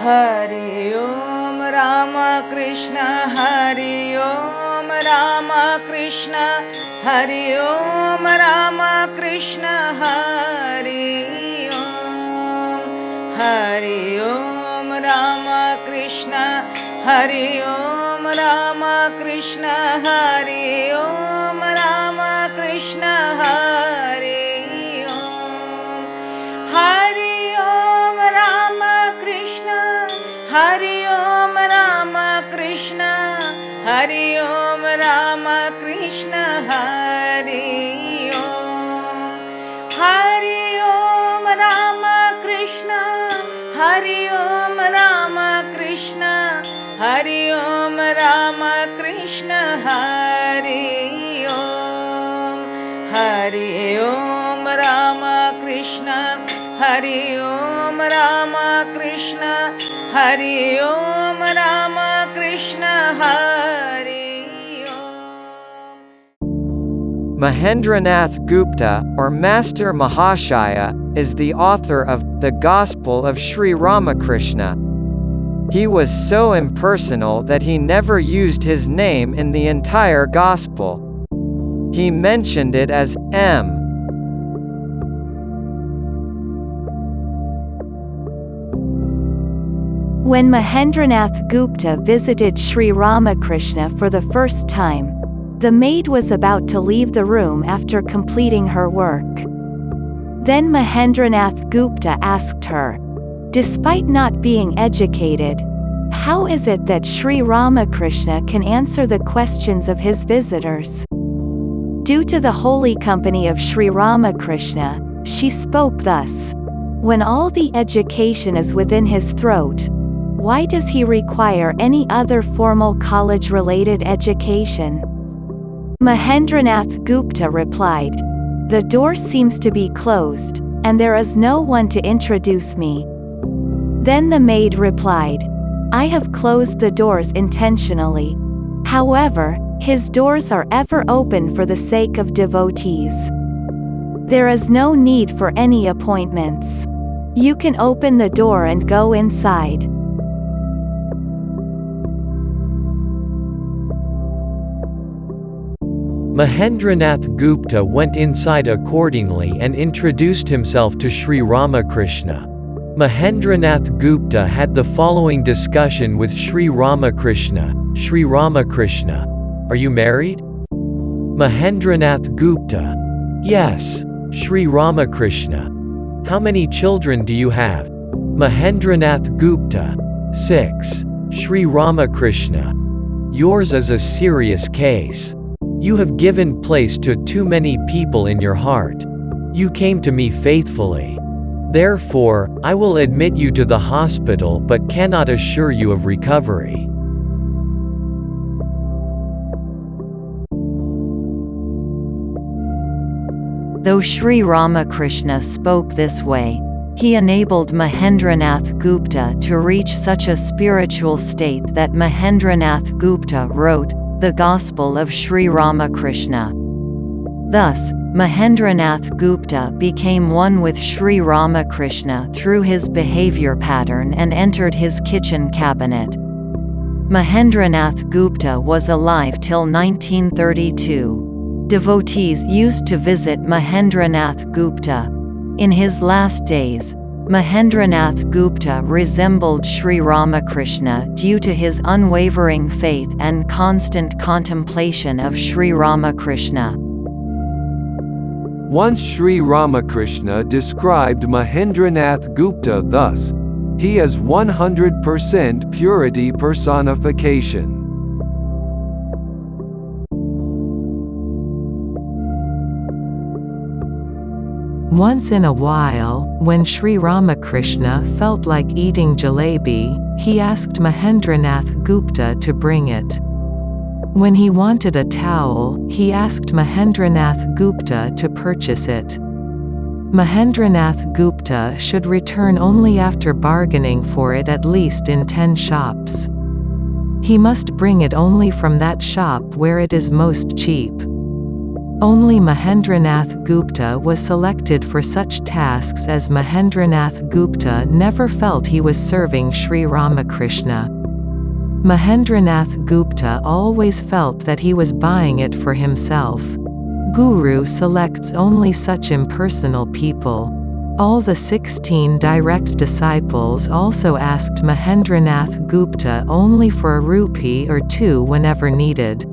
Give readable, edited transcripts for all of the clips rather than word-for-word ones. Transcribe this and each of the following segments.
Hari Om Rama Krishna Hari Om Rama Krishna Hari Om Rama Krishna Hari Om Hari Om Rama Krishna Hari Om Rama Krishna Hari Om Rama Krishna Hari Om Hari Om Rama Krishna Hari Om Rama Krishna Hari Om Rama Krishna Hari Om Hari Om Rama Krishna Hari Om Rama Krishna Hari Om Rama Krishna Hari Om Hari Om Rama Krishna Hari Om Rama Krishna Hari Om Rama Krishna Hari Om. Mahendranath Gupta, or Master Mahashaya, is the author of The Gospel of Sri Ramakrishna. He was so impersonal that he never used his name in the entire Gospel. He mentioned it as M. When Mahendranath Gupta visited Sri Ramakrishna for the first time, the maid was about to leave the room after completing her work. Then Mahendranath Gupta asked her, despite not being educated, how is it that Sri Ramakrishna can answer the questions of his visitors? Due to the holy company of Sri Ramakrishna, she spoke thus, when all the education is within his throat, why does he require any other formal college-related education? Mahendranath Gupta replied, the door seems to be closed, and there is no one to introduce me. Then the maid replied, I have closed the doors intentionally. However, his doors are ever open for the sake of devotees. There is no need for any appointments. You can open the door and go inside. Mahendranath Gupta went inside accordingly and introduced himself to Sri Ramakrishna. Mahendranath Gupta had the following discussion with Sri Ramakrishna. Sri Ramakrishna, are you married? Mahendranath Gupta, yes. Sri Ramakrishna, how many children do you have? Mahendranath Gupta, 6. Sri Ramakrishna, yours is a serious case. You have given place to too many people in your heart. You came to me faithfully. Therefore, I will admit you to the hospital but cannot assure you of recovery. Though Sri Ramakrishna spoke this way, he enabled Mahendranath Gupta to reach such a spiritual state that Mahendranath Gupta wrote The Gospel of Sri Ramakrishna. Thus, Mahendranath Gupta became one with Sri Ramakrishna through his behavior pattern and entered his kitchen cabinet. Mahendranath Gupta was alive till 1932. Devotees used to visit Mahendranath Gupta. In his last days, Mahendranath Gupta resembled Sri Ramakrishna due to his unwavering faith and constant contemplation of Sri Ramakrishna. Once Sri Ramakrishna described Mahendranath Gupta thus, he is 100% purity personification. Once in a while, when Sri Ramakrishna felt like eating jalebi, he asked Mahendranath Gupta to bring it. When he wanted a towel, he asked Mahendranath Gupta to purchase it. Mahendranath Gupta should return only after bargaining for it at least in 10 shops. He must bring it only from that shop where it is most cheap. Only Mahendranath Gupta was selected for such tasks as Mahendranath Gupta never felt he was serving Sri Ramakrishna. Mahendranath Gupta always felt that he was buying it for himself. Guru selects only such impersonal people. All the 16 direct disciples also asked Mahendranath Gupta only for a rupee or two whenever needed.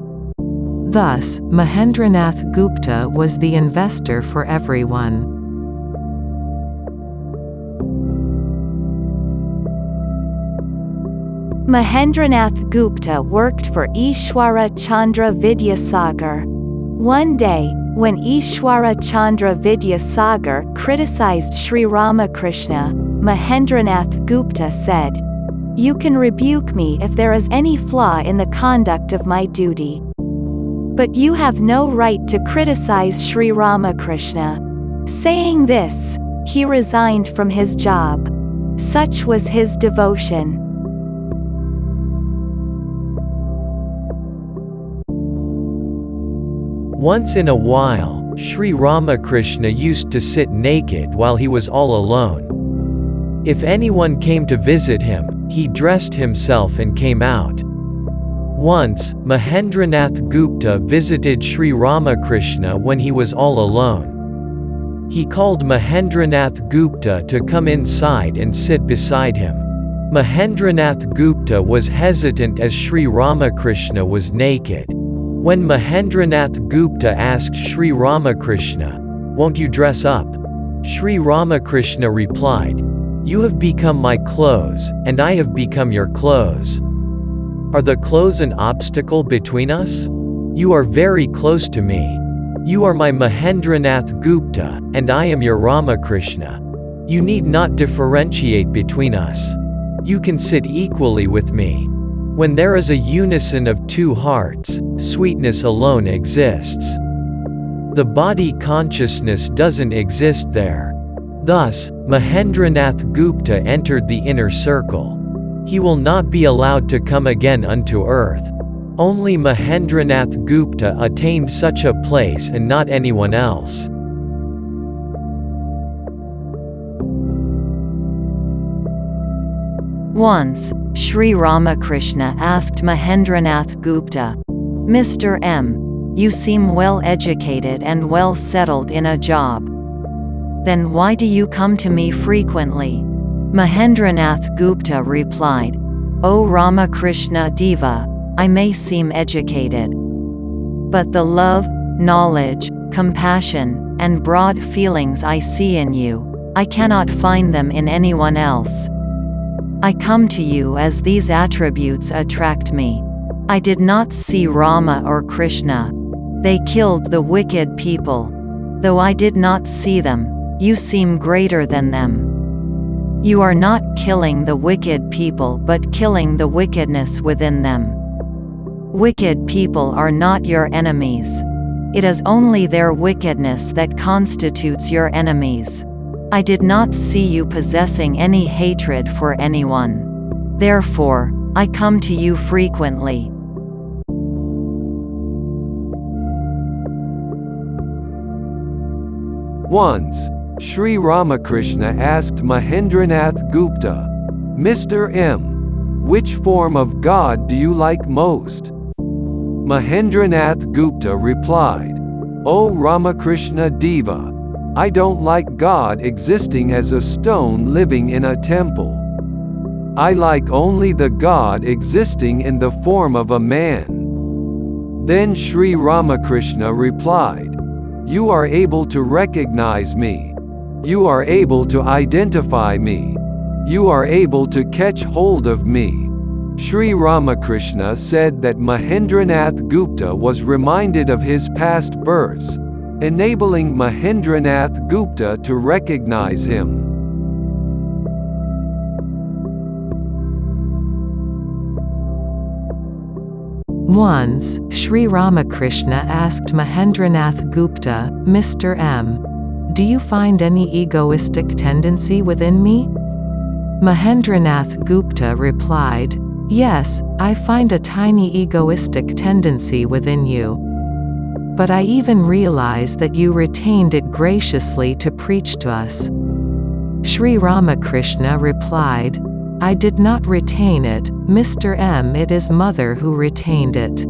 Thus, Mahendranath Gupta was the investor for everyone. Mahendranath Gupta worked for Ishwara Chandra Vidyasagar. One day, when Ishwara Chandra Vidyasagar criticized Sri Ramakrishna, Mahendranath Gupta said, "You can rebuke me if there is any flaw in the conduct of my duty. But you have no right to criticize Sri Ramakrishna." Saying this, he resigned from his job. Such was his devotion. Once in a while, Sri Ramakrishna used to sit naked while he was all alone. If anyone came to visit him, he dressed himself and came out. Once, Mahendranath Gupta visited Sri Ramakrishna when he was all alone. He called Mahendranath Gupta to come inside and sit beside him. Mahendranath Gupta was hesitant as Sri Ramakrishna was naked. When Mahendranath Gupta asked Sri Ramakrishna, "Won't you dress up?" Sri Ramakrishna replied, "You have become my clothes, and I have become your clothes. Are the clothes an obstacle between us? You are very close to me. You are my Mahendranath Gupta, and I am your Ramakrishna. You need not differentiate between us. You can sit equally with me. When there is a unison of two hearts, sweetness alone exists. The body consciousness doesn't exist there." Thus, Mahendranath Gupta entered the inner circle. He will not be allowed to come again unto earth. Only Mahendranath Gupta attained such a place and not anyone else. Once, Sri Ramakrishna asked Mahendranath Gupta, "Mr. M, you seem well educated and well settled in a job. Then why do you come to me frequently?" Mahendranath Gupta replied, "O Ramakrishna Deva, I may seem educated. But the love, knowledge, compassion, and broad feelings I see in you, I cannot find them in anyone else. I come to you as these attributes attract me. I did not see Rama or Krishna. They killed the wicked people. Though I did not see them, you seem greater than them. You are not killing the wicked people but killing the wickedness within them. Wicked people are not your enemies. It is only their wickedness that constitutes your enemies. I did not see you possessing any hatred for anyone. Therefore, I come to you frequently." Once, Sri Ramakrishna asked Mahendranath Gupta, "Mr. M, which form of God do you like most?" Mahendranath Gupta replied, "O Ramakrishna Deva, I don't like God existing as a stone living in a temple. I like only the God existing in the form of a man." Then Sri Ramakrishna replied, "You are able to recognize me. You are able to identify me. You are able to catch hold of me." Sri Ramakrishna said that Mahendranath Gupta was reminded of his past births, enabling Mahendranath Gupta to recognize him. Once, Sri Ramakrishna asked Mahendranath Gupta, "Mr. M, do you find any egoistic tendency within me?" Mahendranath Gupta replied, "Yes, I find a tiny egoistic tendency within you." But I even realize that you retained it graciously to preach to us." Sri Ramakrishna replied, "I did not retain it, Mr. M. It is Mother who retained it."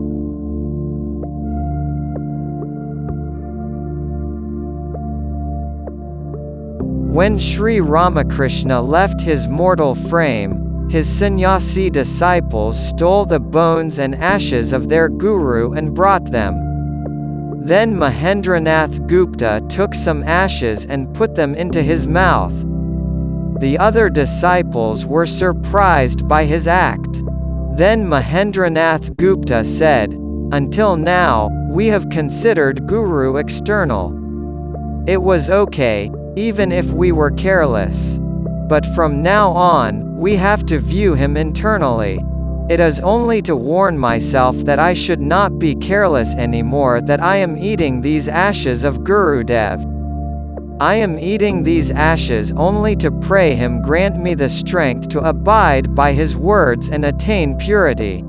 When Sri Ramakrishna left his mortal frame, his sannyasi disciples stole the bones and ashes of their guru and brought them. Then Mahendranath Gupta took some ashes and put them into his mouth. The other disciples were surprised by his act. Then Mahendranath Gupta said, "Until now, we have considered Guru external. It was okay, even if we were careless. But from now on, we have to view him internally. It is only to warn myself that I should not be careless anymore that I am eating these ashes of Gurudev. I am eating these ashes only to pray him grant me the strength to abide by his words and attain purity."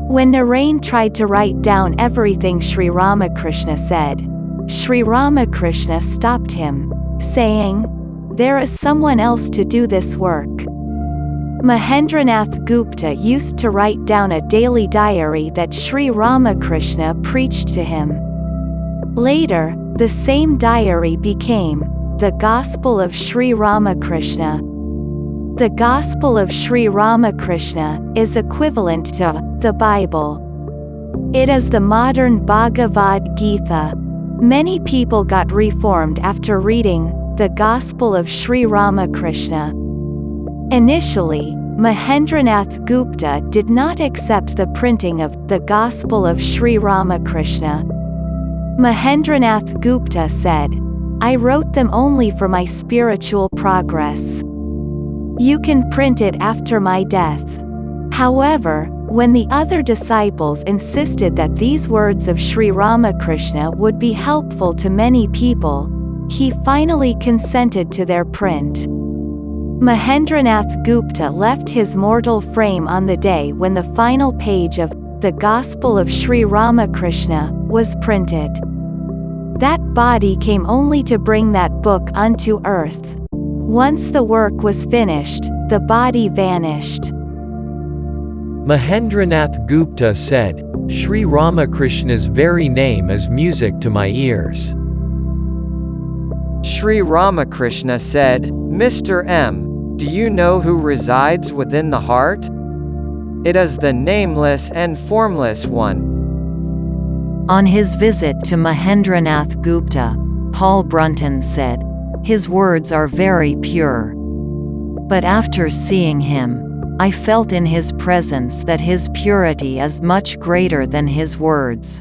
When Narain tried to write down everything Sri Ramakrishna said, Sri Ramakrishna stopped him, saying, "There is someone else to do this work." Mahendranath Gupta used to write down a daily diary that Sri Ramakrishna preached to him. Later, the same diary became the Gospel of Sri Ramakrishna. The Gospel of Sri Ramakrishna is equivalent to the Bible. It is the modern Bhagavad Gita. Many people got reformed after reading the Gospel of Sri Ramakrishna. Initially, Mahendranath Gupta did not accept the printing of the Gospel of Sri Ramakrishna. Mahendranath Gupta said, "I wrote them only for my spiritual progress. You can print it after my death." However, when the other disciples insisted that these words of Sri Ramakrishna would be helpful to many people, he finally consented to their print. Mahendranath Gupta left his mortal frame on the day when the final page of the Gospel of Sri Ramakrishna was printed. That body came only to bring that book unto earth. Once the work was finished, the body vanished. Mahendranath Gupta said, "Sri Ramakrishna's very name is music to my ears." Sri Ramakrishna said, "Mr. M, do you know who resides within the heart? It is the nameless and formless one." On his visit to Mahendranath Gupta, Paul Brunton said, "His words are very pure. But after seeing him, I felt in his presence that his purity is much greater than his words."